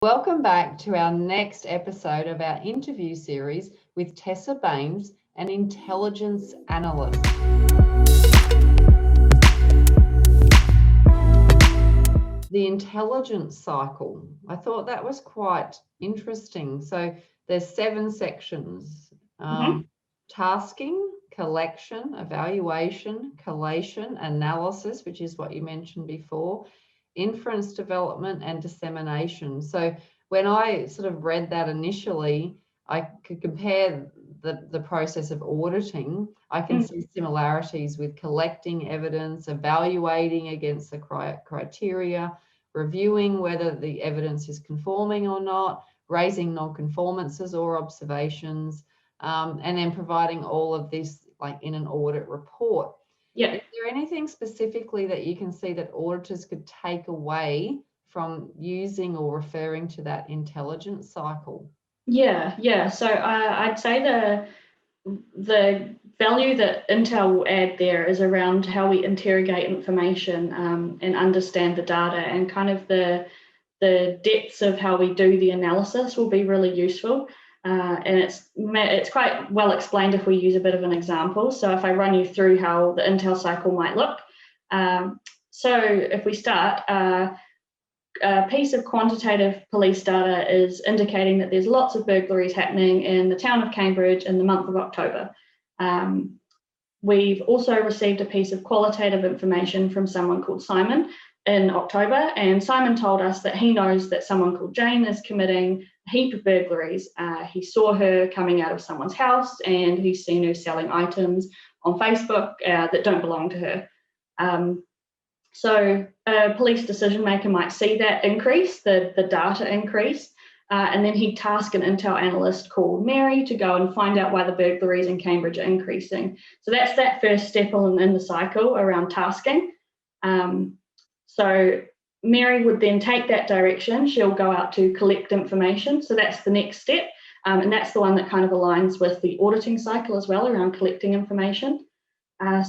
Welcome back to our next episode of our interview series with Tessa Baines, an intelligence analyst. The intelligence cycle. I thought that was quite interesting. So there's 7 sections. Tasking, collection, evaluation, collation, analysis, which is what you mentioned before, inference development, and dissemination. So when I sort of read that initially, I could compare the process of auditing. I can see similarities with collecting evidence, evaluating against the criteria, reviewing whether the evidence is conforming or not, raising non-conformances or observations, and then providing all of this like in an audit report. Yeah. Is there anything specifically that you can see that auditors could take away from using or referring to that intelligence cycle? Yeah. So I'd say the value that Intel will add there is around how we interrogate information and understand the data, and kind of the depths of how we do the analysis will be really useful. And it's quite well explained if we use a bit of an example. So if I run you through how the Intel cycle might look. So if we start, a piece of quantitative police data is indicating that there's lots of burglaries happening in the town of Cambridge in the month of October. We've also received a piece of qualitative information from someone called Simon in October, and Simon told us that he knows that someone called Jane is committing a heap of burglaries. He saw her coming out of someone's house, and he's seen her selling items on Facebook that don't belong to her. So a police decision maker might see that increase, the data increase, and then he'd task an Intel analyst called Mary to go and find out why the burglaries in Cambridge are increasing. So that's that first step in the cycle around tasking. So Mary would then take that direction. She'll go out to collect information. So that's the next step. And that's the one that kind of aligns with the auditing cycle as well, around collecting information.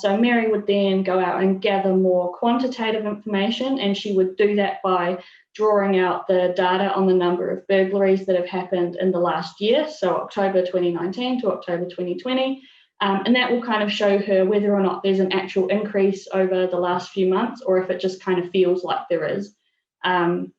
So Mary would then go out and gather more quantitative information, and she would do that by drawing out the data on the number of burglaries that have happened in the last year, so October 2019 to October 2020. And that will kind of show her whether or not there's an actual increase over the last few months, or if it just kind of feels like there is. And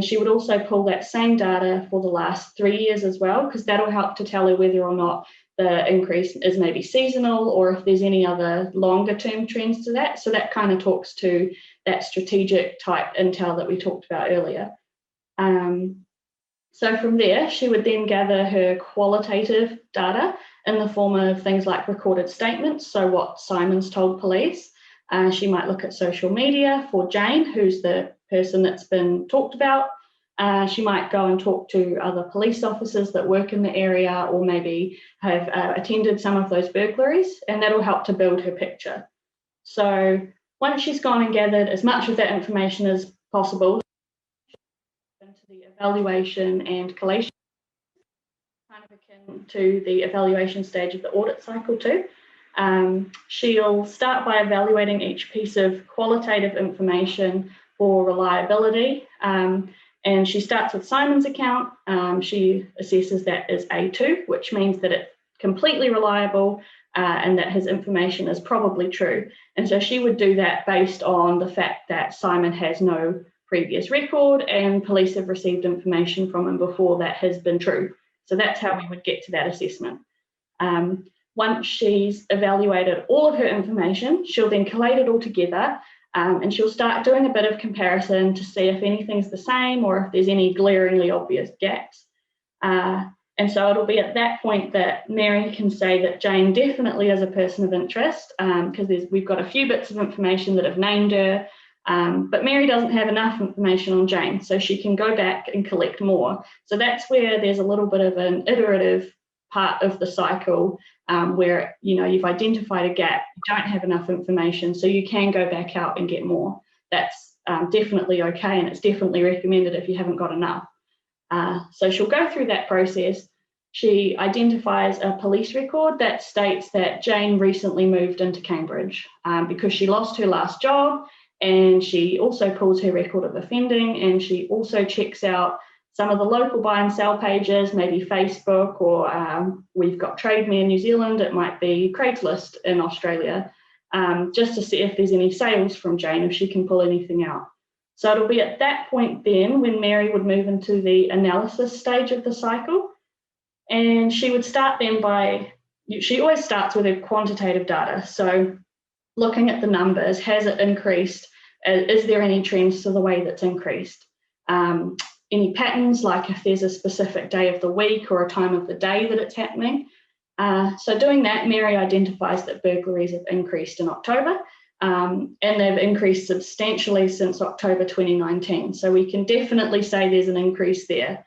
she would also pull that same data for the last 3 years as well, because that'll help to tell her whether or not the increase is maybe seasonal, or if there's any other longer term trends to that. So that kind of talks to that strategic type intel that we talked about earlier. So from there, she would then gather her qualitative data in the form of things like recorded statements, so what Simon's told police. She might look at social media for Jane, who's the person that's been talked about. She might go and talk to other police officers that work in the area, or maybe have attended some of those burglaries, and that'll help to build her picture. So once she's gone and gathered as much of that information as possible, into the evaluation and collation, kind of akin to the evaluation stage of the audit cycle too. She'll start by evaluating each piece of qualitative information for reliability. And she starts with Simon's account. She assesses that as A2, which means that it's completely reliable and that his information is probably true. And so she would do that based on the fact that Simon has no previous record and police have received information from him before that has been true. So that's how we would get to that assessment. Once she's evaluated all of her information, she'll then collate it all together. And she'll start doing a bit of comparison to see if anything's the same or if there's any glaringly obvious gaps. And so it'll be at that point that Mary can say that Jane definitely is a person of interest, because we've got a few bits of information that have named her, but Mary doesn't have enough information on Jane, so she can go back and collect more. So that's where there's a little bit of an iterative part of the cycle, where you've identified a gap, you don't have enough information, so you can go back out and get more. That's definitely okay, and it's definitely recommended if you haven't got enough. So she'll go through that process. She identifies a police record that states that Jane recently moved into Cambridge because she lost her last job, and she also pulls her record of offending, and she also checks out some of the local buy and sell pages, maybe Facebook, or we've got Trade Me in New Zealand, it might be Craigslist in Australia, just to see if there's any sales from Jane, if she can pull anything out. So it'll be at that point then when Mary would move into the analysis stage of the cycle. And she would start then by, she always starts with her quantitative data. So looking at the numbers, has it increased? Is there any trends to the way that's increased? Any patterns, like if there's a specific day of the week or a time of the day that it's happening. So doing that, Mary identifies that burglaries have increased in October, and they've increased substantially since October 2019. So we can definitely say there's an increase there.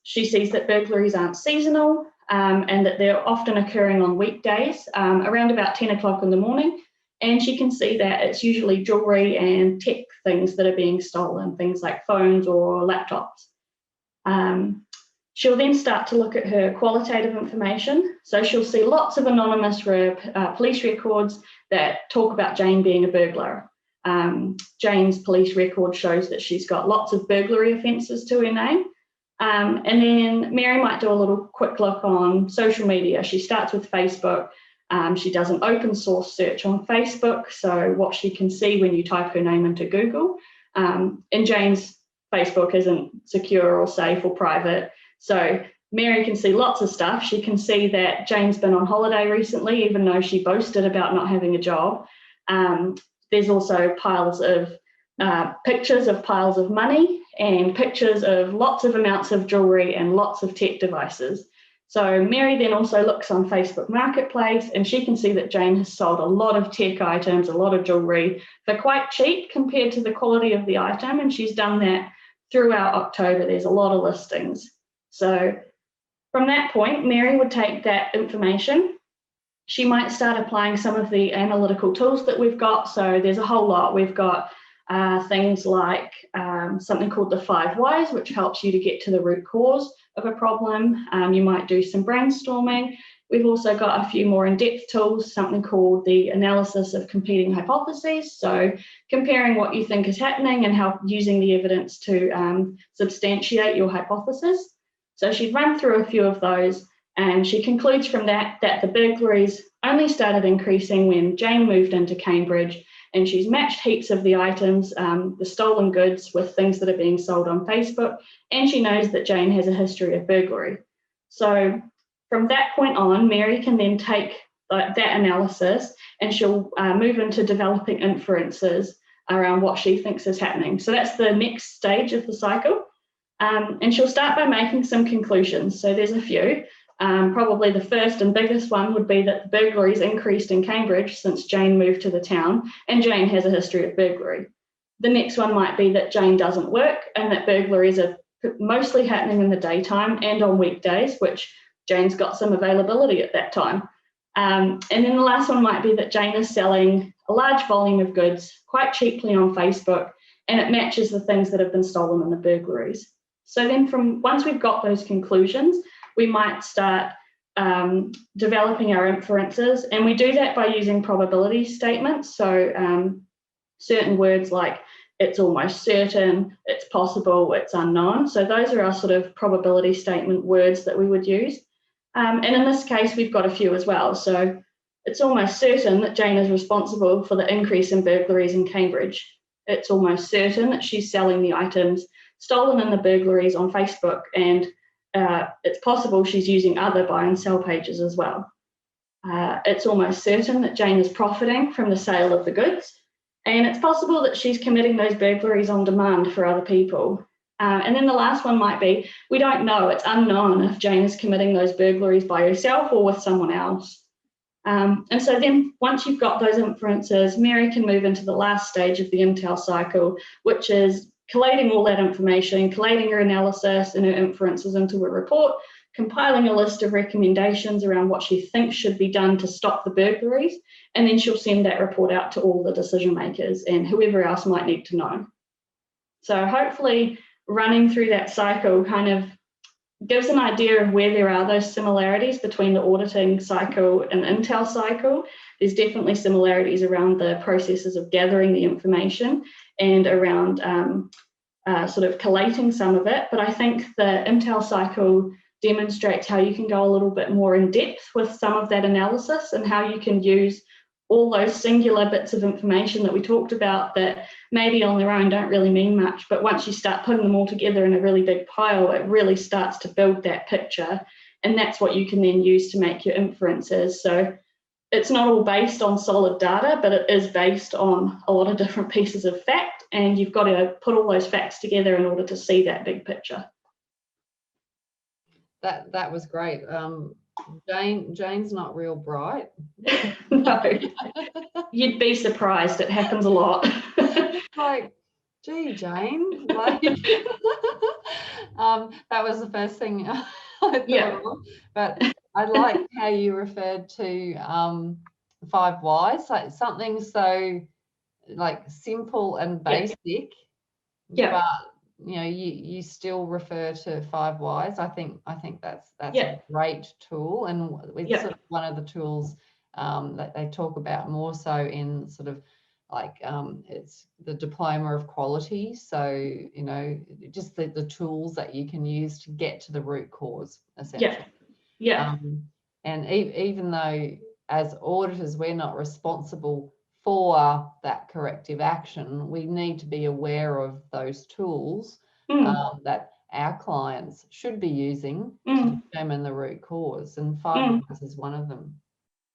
She sees that burglaries aren't seasonal, and that they're often occurring on weekdays around about 10 o'clock in the morning. And she can see that it's usually jewelry and tech things that are being stolen, things like phones or laptops. She'll then start to look at her qualitative information. So she'll see lots of anonymous police records that talk about Jane being a burglar. Jane's police record shows that she's got lots of burglary offences to her name. And then Mary might do a little quick look on social media. She starts with Facebook. She does an open source search on Facebook, so what she can see when you type her name into Google. And Jane's Facebook isn't secure or safe or private, so Mary can see lots of stuff. She can see that Jane's been on holiday recently, even though she boasted about not having a job. There's also piles of pictures of piles of money and pictures of lots of amounts of jewelry and lots of tech devices. So Mary then also looks on Facebook Marketplace, and she can see that Jane has sold a lot of tech items, a lot of jewelry for quite cheap compared to the quality of the item, and she's done that throughout October. There's a lot of listings. So from that point, Mary would take that information. She might start applying some of the analytical tools that we've got. So there's a whole lot. We've got things like something called the 5 whys, which helps you to get to the root cause of a problem. You might do some brainstorming. We've also got a few more in-depth tools, something called the analysis of competing hypotheses. So comparing what you think is happening and how using the evidence to substantiate your hypothesis. So she'd run through a few of those, and she concludes from that that the burglaries only started increasing when Jane moved into Cambridge, and she's matched heaps of the items, the stolen goods, with things that are being sold on Facebook, and she knows that Jane has a history of burglary. So from that point on, Mary can then take that analysis, and she'll move into developing inferences around what she thinks is happening. So that's the next stage of the cycle. And she'll start by making some conclusions. So there's a few. Probably the first and biggest one would be that burglaries increased in Cambridge since Jane moved to the town, and Jane has a history of burglary. The next one might be that Jane doesn't work and that burglaries are mostly happening in the daytime and on weekdays, which Jane's got some availability at that time. And then the last one might be that Jane is selling a large volume of goods quite cheaply on Facebook, and it matches the things that have been stolen in the burglaries. So then once we've got those conclusions, we might start developing our inferences, and we do that by using probability statements. So certain words like it's almost certain, it's possible, it's unknown. So those are our sort of probability statement words that we would use. And in this case, we've got a few as well. So it's almost certain that Jane is responsible for the increase in burglaries in Cambridge. It's almost certain that she's selling the items stolen in the burglaries on Facebook, and it's possible she's using other buy and sell pages as well. It's almost certain that Jane is profiting from the sale of the goods, and it's possible that she's committing those burglaries on demand for other people. And then the last one might be, we don't know, it's unknown if Jane is committing those burglaries by herself or with someone else. And so then once you've got those inferences, Mary can move into the last stage of the intel cycle, which is collating all that information, collating her analysis and her inferences into a report, compiling a list of recommendations around what she thinks should be done to stop the burglaries, and then she'll send that report out to all the decision makers and whoever else might need to know. So hopefully running through that cycle kind of gives an idea of where there are those similarities between the auditing cycle and intel cycle. There's definitely similarities around the processes of gathering the information and around sort of collating some of it, but I think the Intel cycle demonstrates how you can go a little bit more in depth with some of that analysis and how you can use all those singular bits of information that we talked about that maybe on their own don't really mean much, but once you start putting them all together in a really big pile, it really starts to build that picture, and that's what you can then use to make your inferences. So it's not all based on solid data, but it is based on a lot of different pieces of fact, and you've got to put all those facts together in order to see that big picture. That was great. Jane's not real bright. No, you'd be surprised. It happens a lot. Like, gee, Jane, like, that was the first thing I thought of. But I like how you referred to 5 whys, like something so like simple and basic, but you know, you still refer to 5 whys. I think that's a great tool, and it's sort of one of the tools that they talk about more so in sort of like it's the diploma of quality. So, you know, just the tools that you can use to get to the root cause, essentially. And even though as auditors we're not responsible for that corrective action, we need to be aware of those tools that our clients should be using to determine the root cause, and 5 whys is one of them.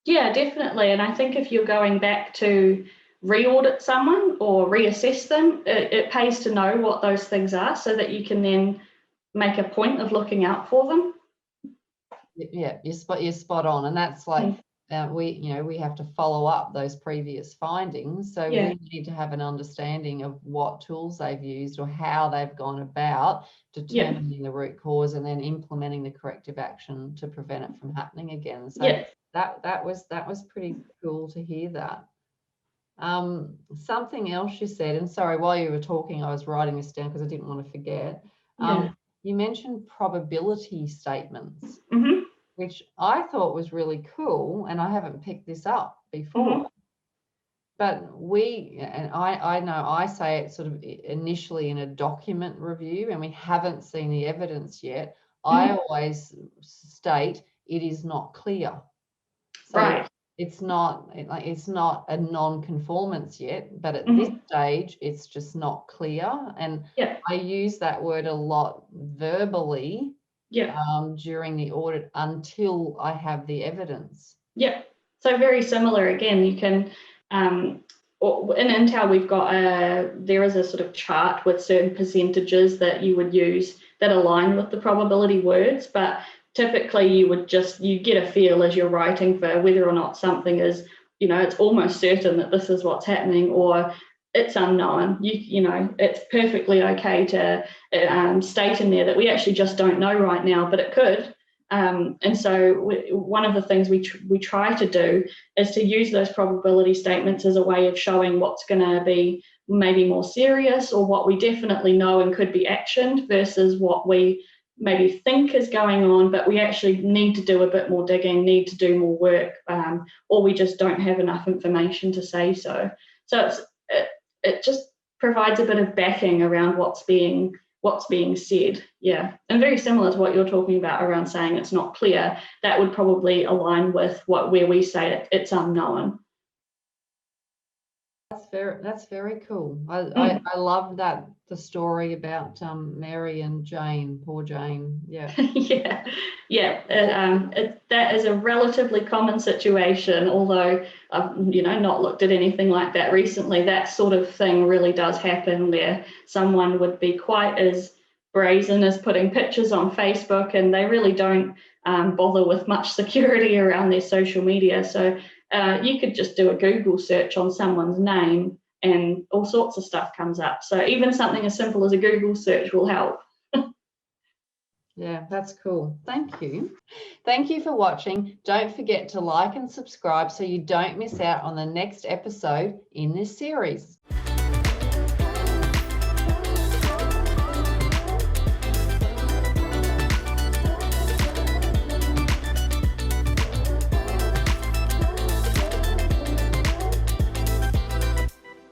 Yeah, definitely. And I think if you're going back to re-audit someone or reassess them, it pays to know what those things are so that you can then make a point of looking out for them. Yeah, you're spot on, and that's like we have to follow up those previous findings, so we need to have an understanding of what tools they've used or how they've gone about determining the root cause and then implementing the corrective action to prevent it from happening again. So that was pretty cool to hear that. Something else you said, and sorry, while you were talking I was writing this down because I didn't want to forget. You mentioned probability statements, which I thought was really cool, and I haven't picked this up before. But I know I say it sort of initially in a document review and we haven't seen the evidence yet. I always state it is not clear. So it's not a non-conformance yet, but at this stage it's just not clear. And I use that word a lot verbally during the audit until I have the evidence. So very similar again. You can in Intel we've got there is a sort of chart with certain percentages that you would use that align with the probability words, but typically you get a feel as you're writing for whether or not something is, you know, it's almost certain that this is what's happening, or it's unknown. You know, it's perfectly okay to state in there that we actually just don't know right now, but it could. And so one of the things we try to do is to use those probability statements as a way of showing what's going to be maybe more serious or what we definitely know and could be actioned versus what we maybe think is going on, but we actually need to do a bit more digging, need to do more work, or we just don't have enough information to say so. So it just provides a bit of backing around what's being said. And very similar to what you're talking about around saying it's not clear, that would probably align with where we say it's unknown. That's very cool. I love that, the story about Mary and Jane, poor Jane. That is a relatively common situation, although I've not looked at anything like that recently. That sort of thing really does happen where someone would be quite as brazen as putting pictures on Facebook and they really don't bother with much security around their social media. So you could just do a Google search on someone's name and all sorts of stuff comes up. So even something as simple as a Google search will help. Yeah, that's cool. Thank you. Thank you for watching. Don't forget to like and subscribe so you don't miss out on the next episode in this series.